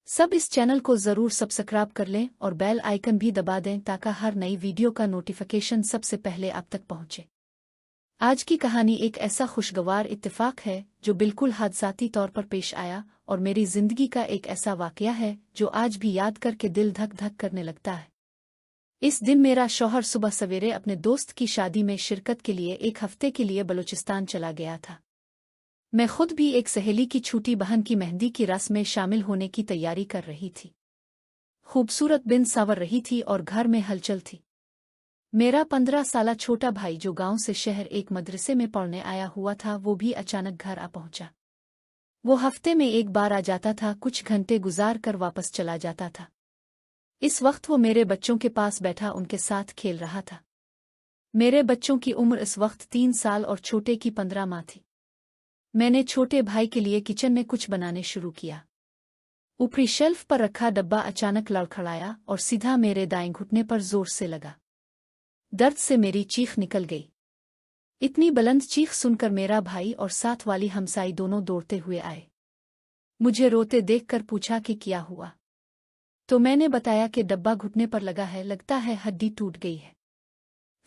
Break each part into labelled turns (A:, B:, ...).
A: सब इस चैनल को ज़रूर सब्सक्राइब कर लें और बेल आइकन भी दबा दें ताकि हर नई वीडियो का नोटिफिकेशन सबसे पहले आप तक पहुंचे। आज की कहानी एक ऐसा खुशगवार इत्तेफाक है जो बिल्कुल हादसाती तौर पर पेश आया और मेरी ज़िंदगी का एक ऐसा वाक़या है जो आज भी याद करके दिल धक धक करने लगता है। इस दिन मेरा शौहर सुबह सवेरे अपने दोस्त की शादी में शिरकत के लिए एक हफ्ते के लिए बलूचिस्तान चला गया था। मैं खुद भी एक सहेली की छोटी बहन की मेहंदी की रस्म में शामिल होने की तैयारी कर रही थी। खूबसूरत बिन संवर रही थी और घर में हलचल थी। मेरा 15 साला छोटा भाई जो गांव से शहर एक मदरसे में पढ़ने आया हुआ था वो भी अचानक घर आ पहुंचा। वो हफ्ते में एक बार आ जाता था, कुछ घंटे गुजार कर वापस चला जाता था। इस वक्त वो मेरे बच्चों के पास बैठा उनके साथ खेल रहा था। मेरे बच्चों की उम्र इस वक्त 3 साल और छोटे की 15 माह थी। मैंने छोटे भाई के लिए किचन में कुछ बनाने शुरू किया। ऊपरी शेल्फ पर रखा डब्बा अचानक लड़खड़ाया और सीधा मेरे दाएं घुटने पर जोर से लगा। दर्द से मेरी चीख निकल गई। इतनी बुलंद चीख सुनकर मेरा भाई और साथ वाली हमसाई दोनों दौड़ते हुए आए। मुझे रोते देखकर पूछा कि क्या हुआ, तो मैंने बताया कि डब्बा घुटने पर लगा है, लगता है हड्डी टूट गई है।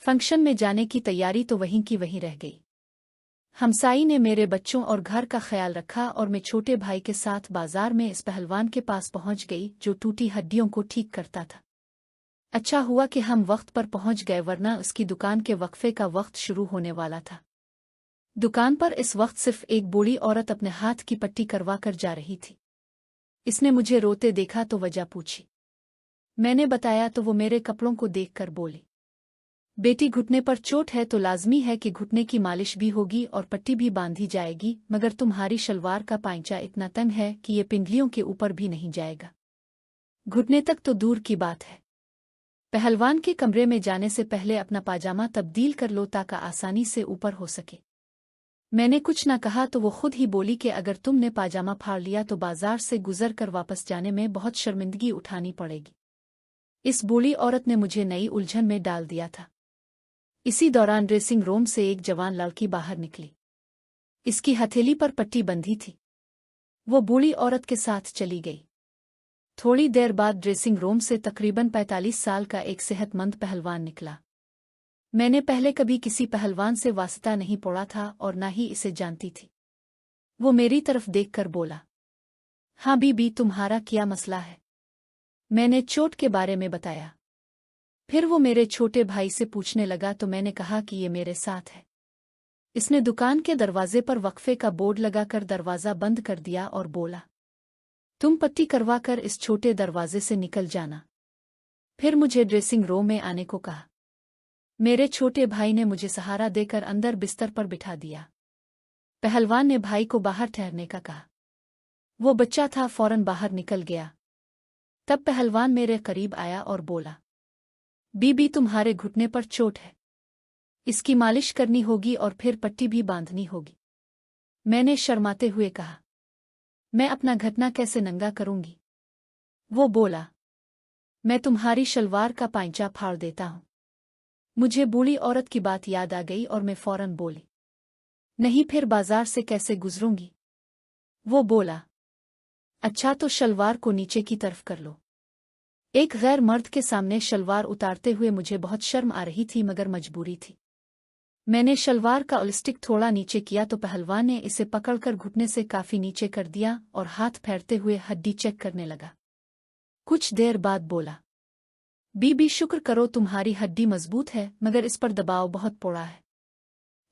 A: फंक्शन में जाने की तैयारी तो वहीं की वहीं रह गई। हमसाई ने मेरे बच्चों और घर का ख्याल रखा और मैं छोटे भाई के साथ बाजार में इस पहलवान के पास पहुंच गई जो टूटी हड्डियों को ठीक करता था। अच्छा हुआ कि हम वक्त पर पहुंच गए, वरना उसकी दुकान के वक्फे का वक्त शुरू होने वाला था। दुकान पर इस वक्त सिर्फ एक बूढ़ी औरत अपने हाथ की पट्टी करवा कर जा रही थी। इसने मुझे रोते देखा तो वजह पूछी। मैंने बताया तो वो मेरे कपड़ों को देखकर बोली, बेटी घुटने पर चोट है तो लाजमी है कि घुटने की मालिश भी होगी और पट्टी भी बांधी जाएगी, मगर तुम्हारी शलवार का पांचा इतना तंग है कि ये पिंडलियों के ऊपर भी नहीं जाएगा। घुटने तक तो दूर की बात है। पहलवान के कमरे में जाने से पहले अपना पाजामा तब्दील कर लो ताकि आसानी से ऊपर हो सके। मैंने कुछ न कहा तो वो खुद ही बोली कि अगर तुमने पाजामा फाड़ लिया तो बाजार से गुजर कर वापस जाने में बहुत शर्मिंदगी उठानी पड़ेगी। इस बूढ़ी औरत ने मुझे नई उलझन में डाल दिया था। इसी दौरान ड्रेसिंग रूम से एक जवान लड़की बाहर निकली। इसकी हथेली पर पट्टी बंधी थी। वो बूढ़ी औरत के साथ चली गई। थोड़ी देर बाद ड्रेसिंग रूम से तकरीबन 45 साल का एक सेहतमंद पहलवान निकला। मैंने पहले कभी किसी पहलवान से वास्ता नहीं पड़ा था और न ही इसे जानती थी। वो मेरी तरफ देखकर बोला, हाँ बीबी, तुम्हारा क्या मसला है? मैंने चोट के बारे में बताया। फिर वो मेरे छोटे भाई से पूछने लगा तो मैंने कहा कि ये मेरे साथ है। इसने दुकान के दरवाजे पर वक्फे का बोर्ड लगाकर दरवाज़ा बंद कर दिया और बोला, तुम पट्टी करवा कर इस छोटे दरवाजे से निकल जाना। फिर मुझे ड्रेसिंग रूम में आने को कहा। मेरे छोटे भाई ने मुझे सहारा देकर अंदर बिस्तर पर बिठा दिया। पहलवान ने भाई को बाहर ठहरने का कहा। वो बच्चा था, फौरन बाहर निकल गया। तब पहलवान मेरे करीब आया और बोला, बीबी, तुम्हारे घुटने पर चोट है, इसकी मालिश करनी होगी और फिर पट्टी भी बांधनी होगी। मैंने शर्माते हुए कहा, मैं अपना घुटना कैसे नंगा करूंगी? वो बोला, मैं तुम्हारी शलवार का पांचा फाड़ देता हूं। मुझे बूढ़ी औरत की बात याद आ गई और मैं फौरन बोली, नहीं, फिर बाजार से कैसे गुजरूंगी? वो बोला, अच्छा तो शलवार को नीचे की तरफ कर लो। एक गैर मर्द के सामने शलवार उतारते हुए मुझे बहुत शर्म आ रही थी, मगर मजबूरी थी। मैंने शलवार का इलास्टिक थोड़ा नीचे किया तो पहलवान ने इसे पकड़कर घुटने से काफी नीचे कर दिया और हाथ फेरते हुए हड्डी चेक करने लगा। कुछ देर बाद बोला, बीबी, शुक्र करो तुम्हारी हड्डी मजबूत है, मगर इस पर दबाव बहुत पड़ा है।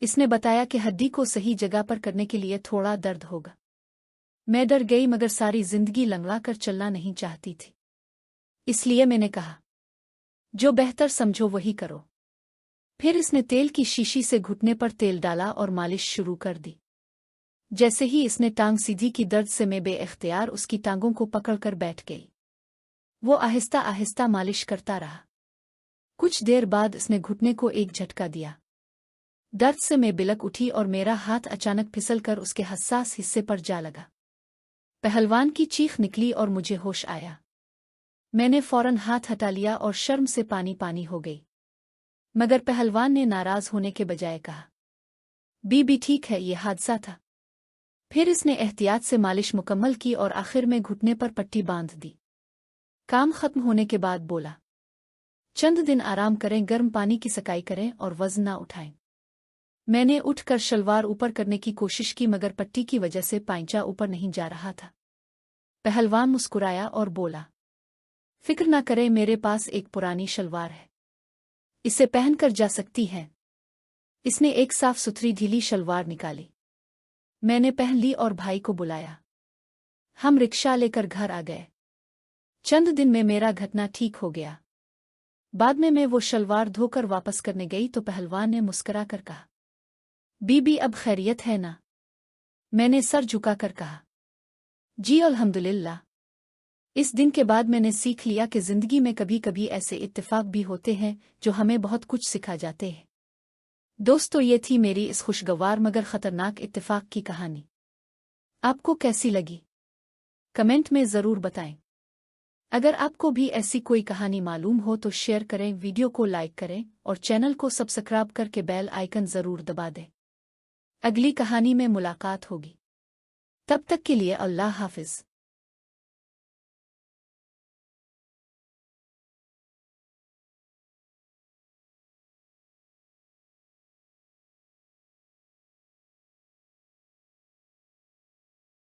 A: इसने बताया कि हड्डी को सही जगह पर करने के लिए थोड़ा दर्द होगा। मैं डर गई, मगर सारी जिंदगी लंगड़ा कर चलना नहीं चाहती थी। इसलिए मैंने कहा, जो बेहतर समझो वही करो। फिर इसने तेल की शीशी से घुटने पर तेल डाला और मालिश शुरू कर दी। जैसे ही इसने टांग सीधी की, दर्द से मैं बेइख्तियार उसकी टांगों को पकड़कर बैठ गई। वो आहिस्ता आहिस्ता मालिश करता रहा। कुछ देर बाद इसने घुटने को एक झटका दिया। दर्द से मैं बिलक उठी और मेरा हाथ अचानक फिसलकर उसके हसास हिस्से पर जा लगा। पहलवान की चीख निकली और मुझे होश आया। मैंने फौरन हाथ हटा लिया और शर्म से पानी पानी हो गई। मगर पहलवान ने नाराज होने के बजाय कहा, बीबी, ठीक है, ये हादसा था। फिर इसने एहतियात से मालिश मुकम्मल की और आखिर में घुटने पर पट्टी बांध दी। काम खत्म होने के बाद बोला, चंद दिन आराम करें, गर्म पानी की सकाई करें और वजन ना उठाएं। मैंने उठकर शलवार ऊपर करने की कोशिश की मगर पट्टी की वजह से पांचा ऊपर नहीं जा रहा था। पहलवान मुस्कुराया और बोला, फिक्र ना करें, मेरे पास एक पुरानी शलवार है, इसे पहनकर जा सकती है। इसने एक साफ सुथरी ढीली शलवार निकाली। मैंने पहन ली और भाई को बुलाया। हम रिक्शा लेकर घर आ गए। चंद दिन में मेरा घटना ठीक हो गया। बाद में मैं वो शलवार धोकर वापस करने गई तो पहलवान ने मुस्करा कर कहा, बीबी अब खैरियत है ना? मैंने सर झुकाकर कहा, जी अल्हम्दुलिल्लाह। इस दिन के बाद मैंने सीख लिया कि जिंदगी में कभी कभी ऐसे इत्तेफाक भी होते हैं जो हमें बहुत कुछ सिखा जाते हैं। दोस्तों, ये थी मेरी इस खुशगवार मगर खतरनाक इत्तेफाक की कहानी। आपको कैसी लगी? कमेंट में ज़रूर बताएं। अगर आपको भी ऐसी कोई कहानी मालूम हो तो शेयर करें, वीडियो को लाइक करें और चैनल को सब्सक्राइब करके बेल आइकन ज़रूर दबा दें। अगली कहानी में मुलाकात होगी। तब तक के लिए अल्लाह हाफिज़।